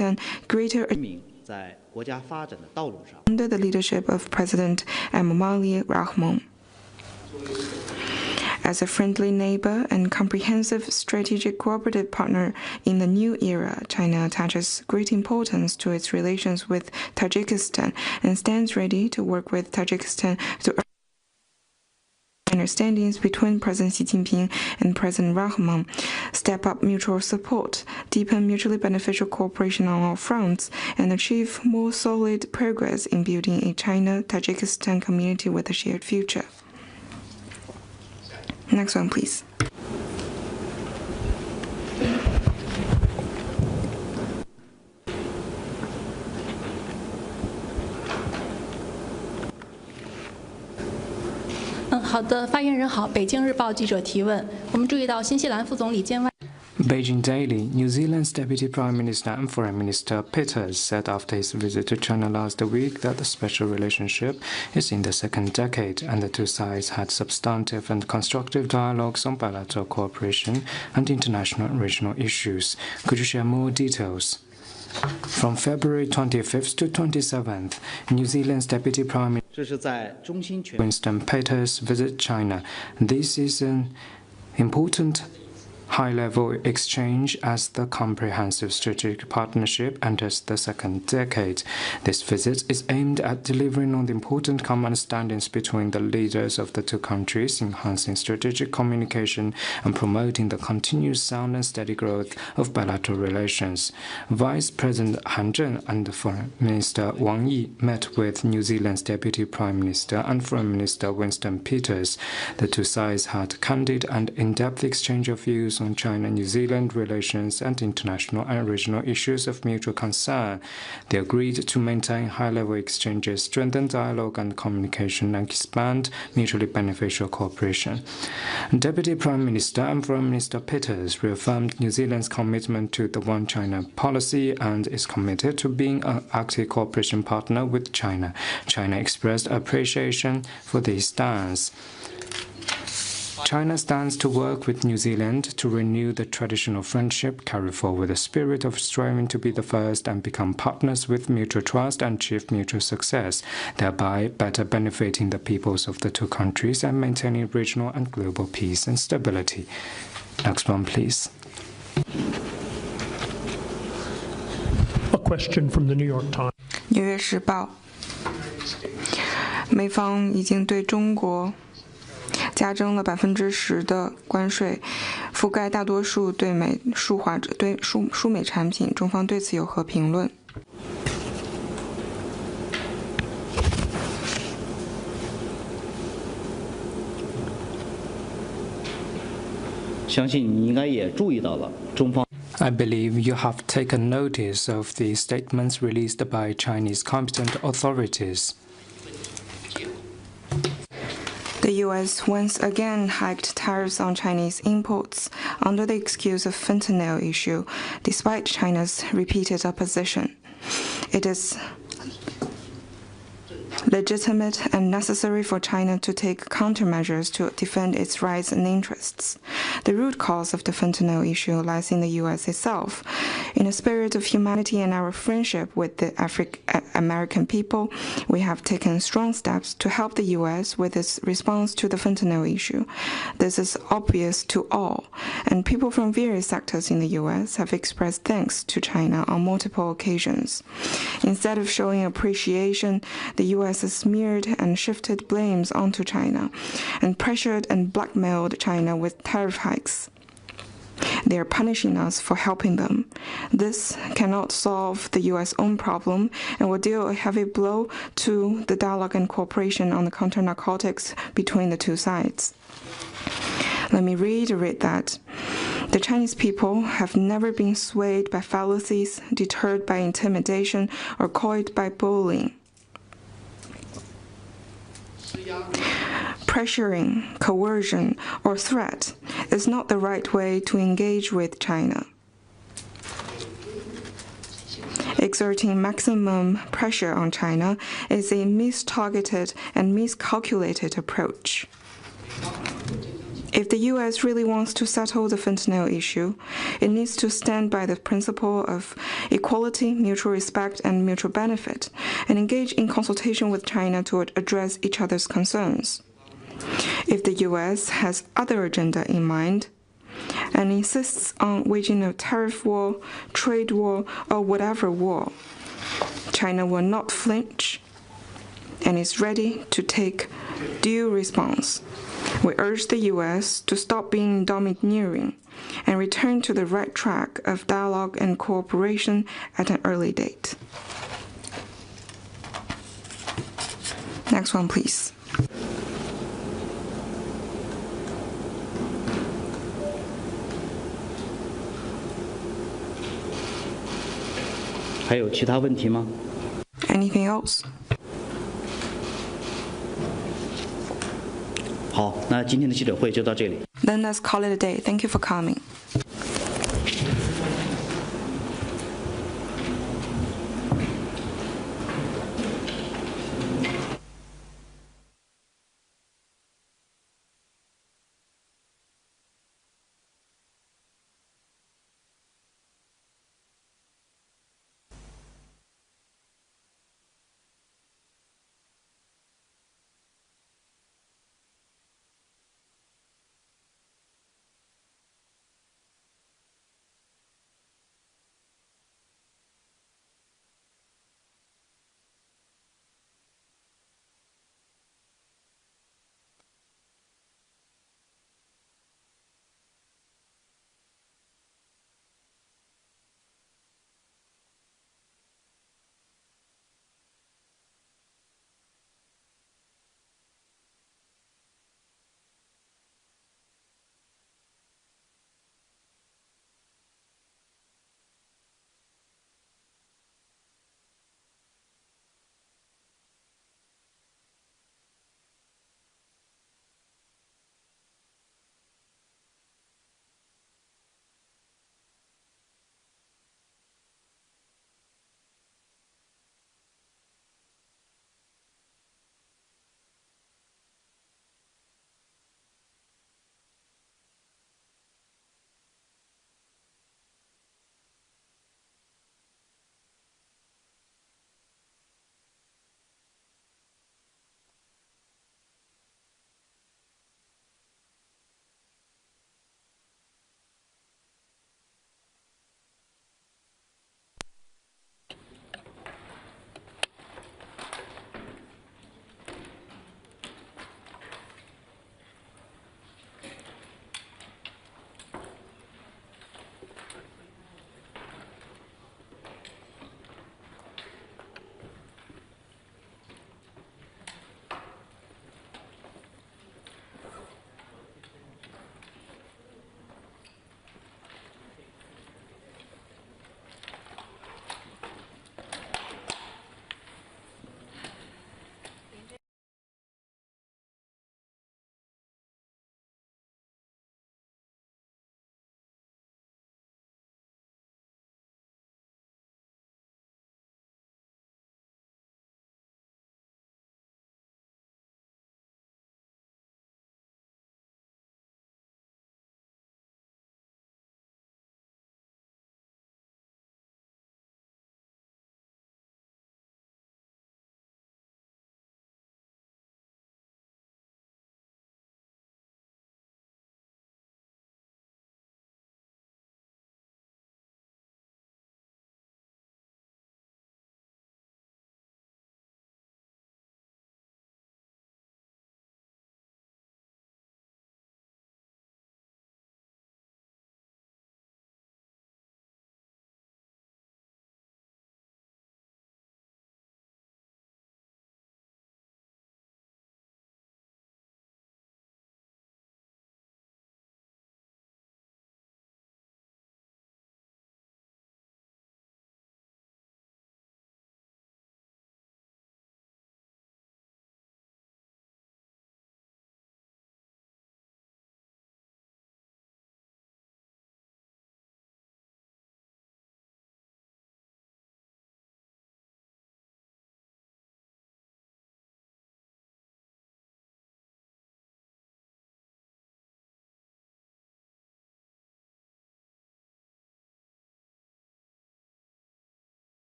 and greater under the leadership of President Emomali Rahmon. As a friendly neighbor and comprehensive strategic cooperative partner in the new era, China attaches great importance to its relations with Tajikistan and stands ready to work with Tajikistan to understandings between President Xi Jinping and President Rahmon, step up mutual support, deepen mutually beneficial cooperation on all fronts, and achieve more solid progress in building a China-Tajikistan community with a shared future. Next one, please.好的，发言人好，北京日报记者提问。我们注意到新西兰副总理兼外。 Beijing Daily, New Zealand's Deputy Prime Minister and Foreign Minister Peters said after his visit to China last week that the special relationship is in the second decade and the two sides had substantive and constructive dialogues on bilateral cooperation and international and regional issues. Could you share more details? From February 25th to 27th, New Zealand's Deputy Prime Minister Winston Peters visited China. This is an important high-level exchange as the comprehensive strategic partnership enters the second decade. This visit is aimed at delivering on the important common understandings between the leaders of the two countries, enhancing strategic communication and promoting the continuous sound and steady growth of bilateral relations. Vice President Han Zheng and Foreign Minister Wang Yi met with New Zealand's Deputy Prime Minister and Foreign Minister Winston Peters. The two sides had candid and in-depth exchange of views on China-New Zealand relations and international and regional issues of mutual concern. They agreed to maintain high-level exchanges, strengthen dialogue and communication, and expand mutually beneficial cooperation. Deputy Prime Minister and Foreign Minister Peters reaffirmed New Zealand's commitment to the One China policy and is committed to being an active cooperation partner with China. China expressed appreciation for this stance. China stands to work with New Zealand to renew the traditional friendship, carry forward the spirit of striving to be the first and become partners with mutual trust and achieve mutual success, thereby better benefiting the peoples of the two countries and maintaining regional and global peace and stability. Next one, please. A question from the New York Times. 纽约时报，美方已经对中国加征了10%的关税，覆盖大多数对美输美产品。中方对此有何评论？相信你应该也注意到了，中方。 I believe you have taken notice of the statements released by Chinese competent authorities. The U.S. once again hiked tariffs on Chinese imports under the excuse of fentanyl issue, despite China's repeated opposition. It is legitimate and necessary for China to take countermeasures to defend its rights and interests. The root cause of the fentanyl issue lies in the U.S. itself. In a spirit of humanity and our friendship with the American people, we have taken strong steps to help the U.S. with its response to the fentanyl issue. This is obvious to all, and people from various sectors in the U.S. have expressed thanks to China on multiple occasions. Instead of showing appreciation, the U.S. has smeared and shifted blames onto China and pressured and blackmailed China with tariff hikes. They are punishing us for helping them. This cannot solve the U.S. own problem and will deal a heavy blow to the dialogue and cooperation on the counter-narcotics between the two sides. Let me reiterate that the Chinese people have never been swayed by fallacies, deterred by intimidation, or coyed by bullying. Pressuring, coercion, or threat is not the right way to engage with China. Exerting maximum pressure on China is a mistargeted and miscalculated approach. If If the U.S. really wants to settle the fentanyl issue, it needs to stand by the principle of equality, mutual respect, and mutual benefit, and engage in consultation with China to address each other's concerns. If the U.S. has other agenda in mind and insists on waging a tariff war, trade war, or whatever war, China will not flinch and is ready to take due response. We urge the U.S. to stop being domineering and return to the right track of dialogue and cooperation at an early date. Next one, please. Anything else? 好，那今天的记者会就到这里。 Then let's call it a day. Thank you for coming.